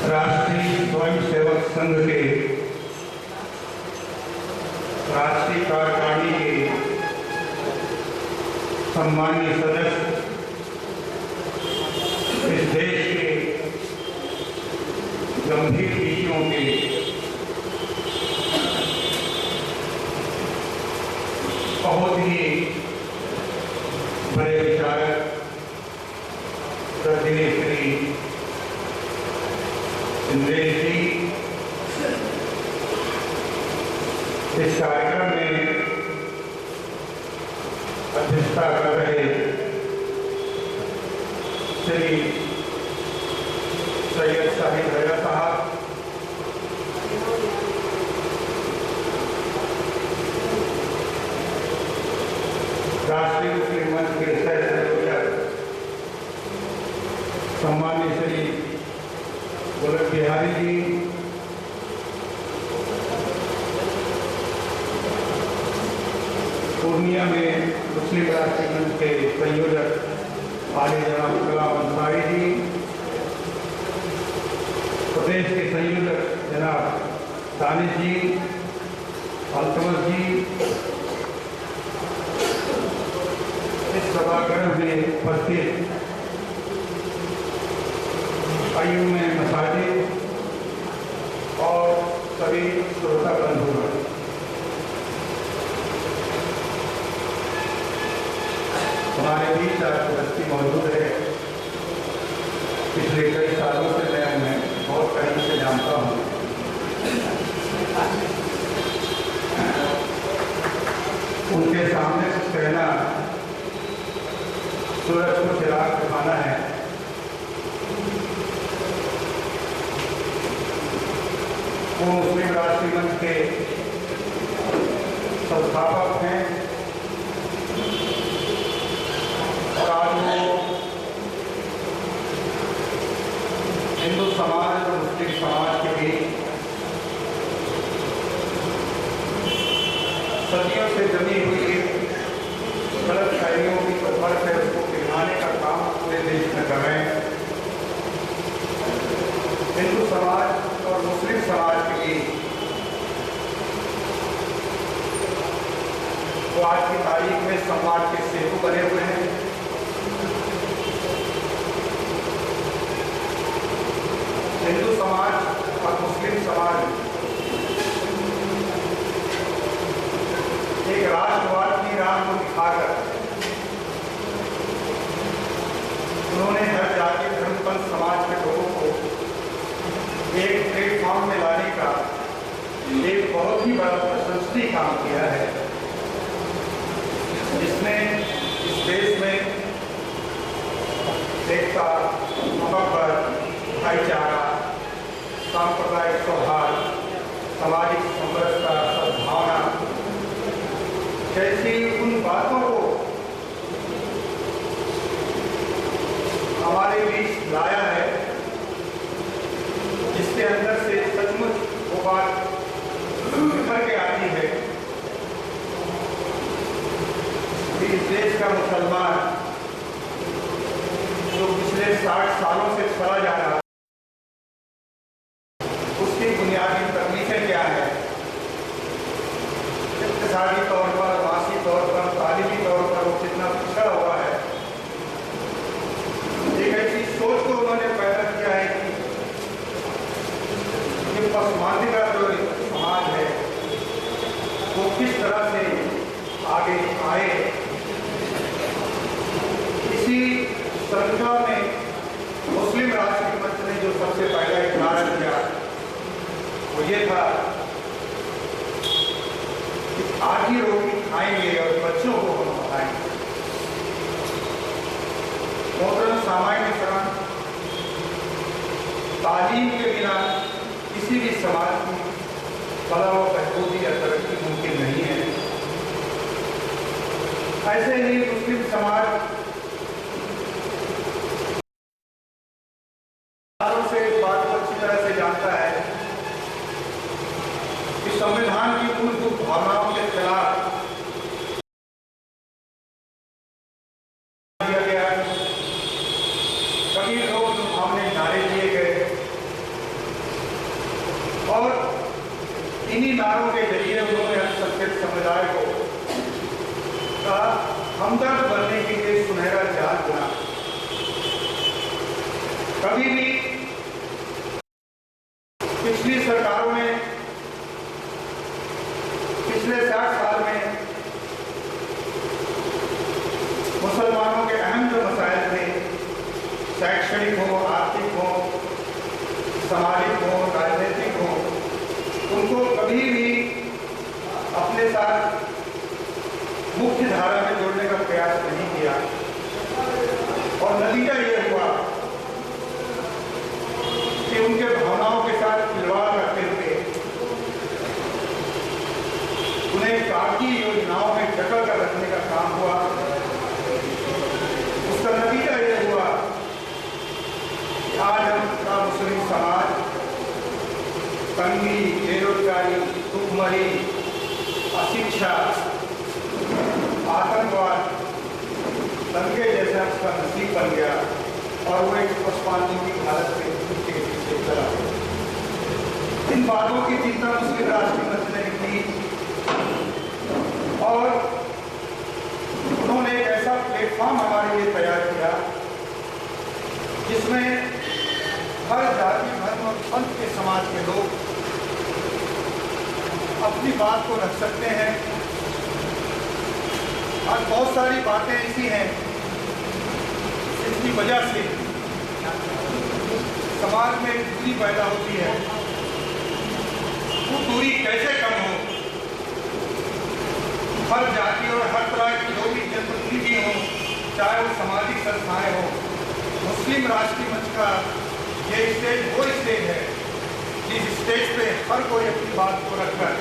राष्ट्रीय स्वयंसेवक संघ के राष्ट्रीय कार्यकारिणी के सम्मानीय सदस्य, इस देश के गंभीर विषयों के बहुत ही बड़े विचारक श्री इंद्रेश जी इस कार्यक्रम में अध्यक्षता कर रहे श्री सैयद शाहिद हैदर साहब, राष्ट्रीय मुस्लिम मंच के सह संयोजक सम्मानीय श्री गोलक बिहारी जी, पूर्णिया में मुस्लिम राष्ट्रीय मंच के संयोजक आले जनाब कलाम अंसारी जी, प्रदेश के संयोजक जनाब दानिश जी, अल्तमस जी, इस सभागृह में उपस्थित आयुम मसाजिद और सभी श्रोता बंधुगण, हमारे बीच आज व्यक्ति मौजूद है। पिछले कई सालों से मैं उन्हें बहुत करीब से जानता हूँ। उनके सामने कुछ कहना सूरज को चिराग दिखाना है। वो मुस्लिम राष्ट्रीय मंच के संस्थापक हैं और आज वो हिंदू समाज और मुस्लिम समाज के बीच सदियों से जमी हुई गलत फहमियों की पकड़ है, उसको पिघलाने का काम पूरे देश में कर रहे हैं। हिंदू समाज और मुस्लिम समाज के बीच वो आज की तारीख में संवाद के सेतु बने हुए हैं। हिंदू समाज और मुस्लिम समाज एक राष्ट्रवाद की राह को दिखाकर उन्होंने हर जाति धर्मपंथ समाज के लोगों को एक प्लेटफॉर्म में लाने का एक बहुत ही बड़ा प्रशंसनीय काम किया है, जिसने इस देश में एकता, मोहब्बत, भाईचारा, सांप्रदायिक सौहार्द, सामाजिक समरसता, सद्भावना जैसी उन बातों को हमारे बीच लाया है, जिसके अंदर से सचमुच वो बात निखर के आती है कि इस देश का मुसलमान जो पिछले 60 सालों से चला जा रहा है, उसकी बुनियादी तकलीफें क्या है, इक़्तिसादी तौर पर, मासी तौर पर, तालीमी तौर पर वो कितना पिछड़ा हुआ है। एक ऐसी सोच को उन्होंने पैदा किया है कि ये पसमानदिगा जो समाज है वो किस तरह से आगे आए। इसी श्रृंखला में मुस्लिम राष्ट्रीय मंच ने जो सबसे पहला इकरार किया वो ये था कि आज ही रोटी खाएंगे और बच्चों को हम पढ़ाएंगे। मोहतरम सामान्य शरण, तालीम के बिना किसी भी समाज की फलाह व बहबूदी या तरक्की मुमकिन नहीं है। ऐसे ही मुस्लिम समाज सालों से इस बात को अच्छी तरह से जानता है कि संविधान की मूलभूत भावनाओं के खिलाफ दिया गया। कभी लोग जो हमने नारे दिए गए इन्हीं नारों के जरिए उन्होंने अल्पसंख्यक समुदाय को का हमदर्द बनने के लिए सुनहरा जहाज बना। कभी भी पिछली सरकारों में पिछले 60 साल में मुसलमानों के अहम जो मसाइल थे, शैक्षणिक हो, आर्थिक हो, सामाजिक हो, राजनीतिक हो, उनको कभी भी अपने साथ मुख्य धारा में जोड़ने का प्रयास नहीं किया। और नतीजा ये हुआ कि उनके भावनाओं के साथ खिलवाड़ करते हुए उन्हें कागजी योजनाओं में जकड़ कर रखने का काम हुआ। उसका नतीजा ये हुआ कि आज हमारा मुस्लिम समाज तंगी, बेरोजगारी, भुखमरी, अशिक्षा, आतंकवाद, दंगे जैसा उसका नसीब बन गया और वो एक पशुपालने की हालत में के पीछे चला। इन बातों की चिंता मुस्लिम राष्ट्रीय मंच ने की और उन्होंने एक ऐसा प्लेटफॉर्म हमारे लिए तैयार किया जिसमें हर जाति, धर्म और पंथ के समाज के लोग अपनी बात को रख सकते हैं। आज बहुत सारी बातें ऐसी हैं जिसकी वजह से समाज में दूरी पैदा होती है। वो दूरी कैसे कम हो? हर जाति और हर तरह की जो भी जनप्रतिनिधि हो, चाहे वो सामाजिक संस्थाएं हो, मुस्लिम राष्ट्रीय मंच का ये स्टेज वो स्टेज है जिस स्टेज पे हर कोई अपनी बात को रखकर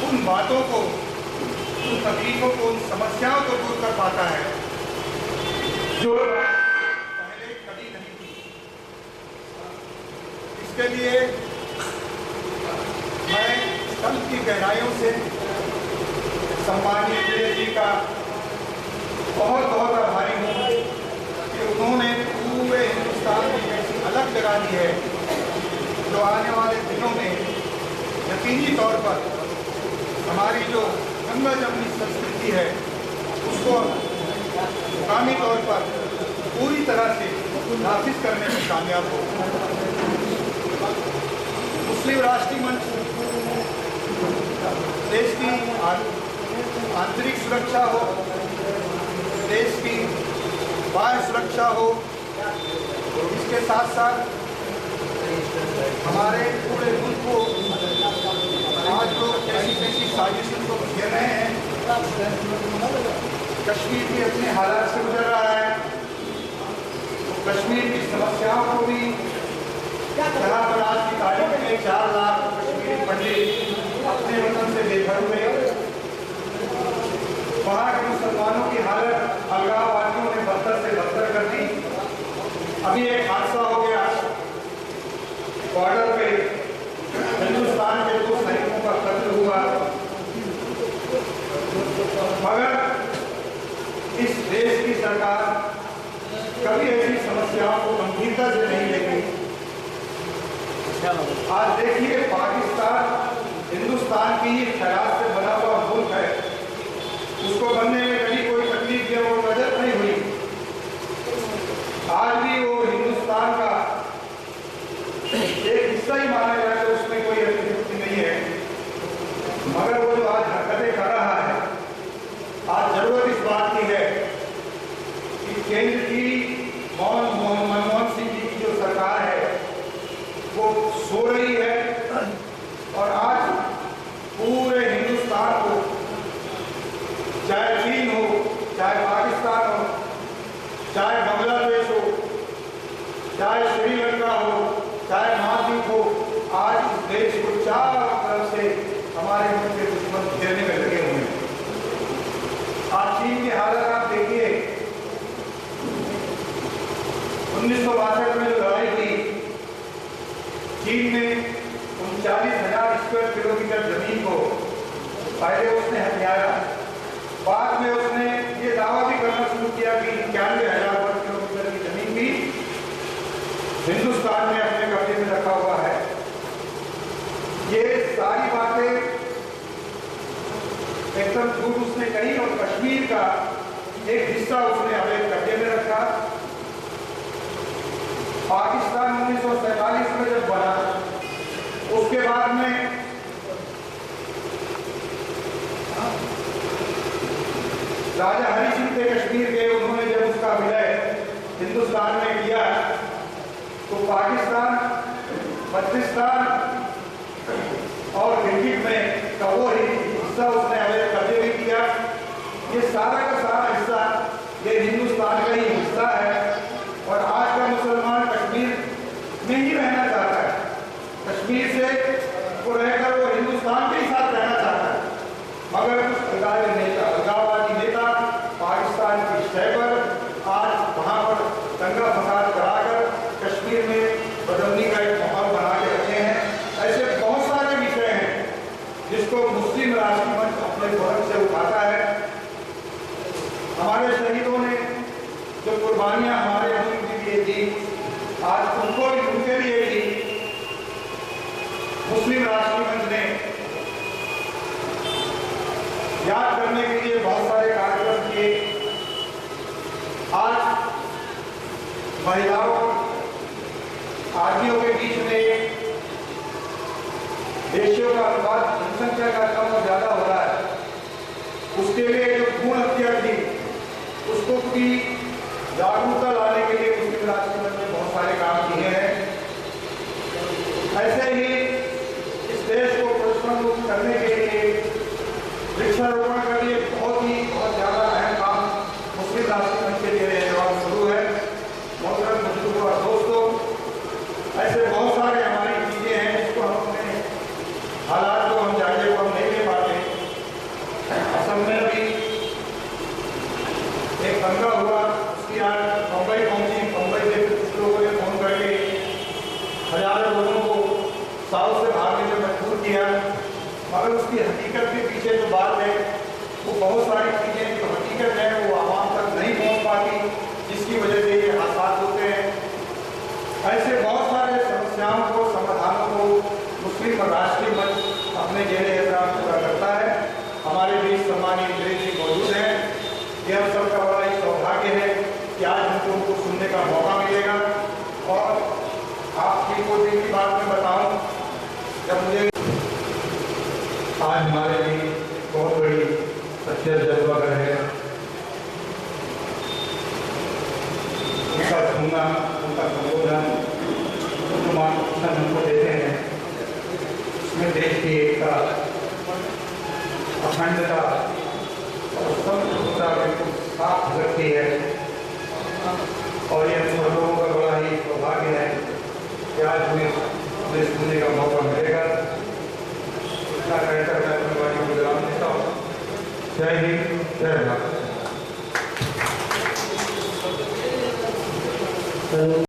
उन बातों को, उन तकलीफों को, उन समस्याओं को दूर कर पाता है जो पहले कभी नहीं थी। इसके लिए मैं तन की गहराइयों से सम्मानीय विजय जी का बहुत बहुत आभारी हूँ कि उन्होंने पूरे हिंदुस्तान में ऐसी अलग जगह दी है जो आने वाले दिनों में यकीनी तौर पर हमारी जो गंगा जमनी संस्कृति है उसको मुकामी तौर पर पूरी तरह से नाफिज करने में कामयाब हो। मुस्लिम राष्ट्रीय मंच देश की आंतरिक सुरक्षा हो, देश की बाह्य सुरक्षा हो, इसके साथ साथ हमारे पूरे मुल्क को आज लोग कैसी कैसी साजिशों को घेर रहे हैं। कश्मीर भी अपने हालात से गुजर रहा है, तो कश्मीर की समस्याओं को भी जहाँ पर आज की तारीख में 4 लाख कश्मीरी पंडित अपने वतन से बेघर हुए, वहाँ के मुसलमानों की हालत अलगाववादियों ने बदतर से बदतर कर दी। अभी एक हादसा हो गया बॉर्डर पे, हिंदुस्तान के 2 सैनिकों का कत्ल हुआ। मगर इस देश की सरकार कभी ऐसी समस्याओं को गंभीरता से नहीं लेगी। आज देखिए, पाकिस्तान हिंदुस्तान की ही खैरात से बना हुआ मुल्क है, उसको बनने में कभी कोई तकलीफ या वो मदद नहीं हुई। आज भी वो हिंदुस्तान का एक हिस्सा ही माना जाए तो उसमें कोई अतिरिक्त नहीं है। मगर वो जो आज हरकतें कर रहा है, आज जरूरत इस बात की है कि केंद्र की मनमोहन सिंह जी की जो सरकार है वो सो रही है और आज पूरे हिंदुस्तान को, चाहे चीन हो, चाहे पाकिस्तान हो, चाहे बांग्लादेश हो, चाहे श्रीलंका हो, चाहे महाद्वीप हो, आज इस देश को चारों तरफ से हमारे मुल्क के दुश्मन घेरने में लगे हुए हैं। आज चीन की हालत आप देखिए, 1962 में जो लड़ाई हुई, चीन ने 39,000 स्क्वायर किलोमीटर जमीन को पहले उसने हथियाया, बाद में उसने ये दावा भी करना शुरू किया कि 91,000 वर्ग किलोमीटर की जमीन भी हिंदुस्तान में अपने कब्जे में रखा हुआ है। ये सारी बात झूठ उसने कही और कश्मीर का एक हिस्सा उसने अवैध कब्जे में रखा। पाकिस्तान 1947 में जब बना, उसके बाद में राजा हरि सिंह थे कश्मीर के, उन्होंने जब उसका विलय हिंदुस्तान में किया तो पाकिस्तान, बल्तिस्तान और गिलगित में का वो हिस्सा उसने अवैध कब्जे में किया। ये सारा का सारा हिस्सा ये हिंदुस्तान का ही हिस्सा है और आज का मुसलमान कश्मीर में ही रहना चाहता है। कश्मीर से वो रहकर वो हिंदुस्तान के ही साथ रहना चाहता है, मगर कुछ अलगाववादी नेता पाकिस्तान की शय पर आज वहाँ पर दंगा फसाद कराकर कश्मीर में बदमनी का एक माहौल बना के रखे हैं। ऐसे बहुत सारे विषय हैं जिसको मुस्लिम राष्ट्रीय मंच अपने फर्ज से उठाता है। हमारे शहीदों ने जो कुर्बानियां हमारे मुल्क के लिए दी, आज उनको भी, उनके लिए भी मुस्लिम राष्ट्रीय मंच ने याद करने के लिए बहुत सारे कार्यक्रम किए। आज महिलाओं, आदमियों के बीच में देशियों का अनुपात जनसंख्या का कम और ज्यादा हो रहा है, उसके लिए जो भ्रूण हत्या थी उसको भी जागरूकता लाने के लिए मुस्लिम राष्ट्रीय मंच ने बहुत सारे काम किए हैं। ऐसे ही इस देश को प्रदूषण मुक्त करने के लिए वृक्षारोपण के लिए बहुत ज्यादा अहम काम मुस्लिम राष्ट्रीय मंच के लिए शुरू है। मोहतरम बुजुर्गों और दोस्तों, ऐसे बहुत सारे हमारी चीजें हैं जिसको हम अपने हालात को हम जायजे को हम नहीं ले पाते। असम में भी एक दंगा हुआ, उसकी आज मुंबई पहुंची। मुंबई से कुछ लोगों ने फोन करके हजारों लोगों को साउथ से भागने में मजबूर किया, मगर उसकी हकीकत के पीछे जो बात है वो बहुत सारी चीज़ें जो हकीकत है वो आवाम तक नहीं पहुंच पाती, जिसकी वजह से ये हादसा होते हैं। ऐसे बहुत सारे समस्याओं को, समाधानों को मुस्लिम राष्ट्रीय मंच अपने जेरे एहतराम पूरा करता है। हमारे बीच सम्मानीय इंद्रेश जी मौजूद हैं। ये हम सबका बड़ा ही सौभाग्य है कि आज हमको उनको सुनने का मौका मिलेगा। और आपकी को दिन की बात में बताऊं, जब मुझे आज हमारे लिए बहुत बड़ी सच्चा जज्बा कर है, उनका सुनना, उनका संबोधन, उनको मार्गदर्शन हमको देते हैं, उसमें देश की एकता, अखंडता और संप्रभुता बिल्कुल साफ रखती है। और ये हम सब लोगों का बड़ा ही सौभाग्य है कि आज हमें सुनने का मौका मिलेगा। इतना कहकर मैं अपनी वाणी को विराम देता हूँ। जय हिंद, जय भारत।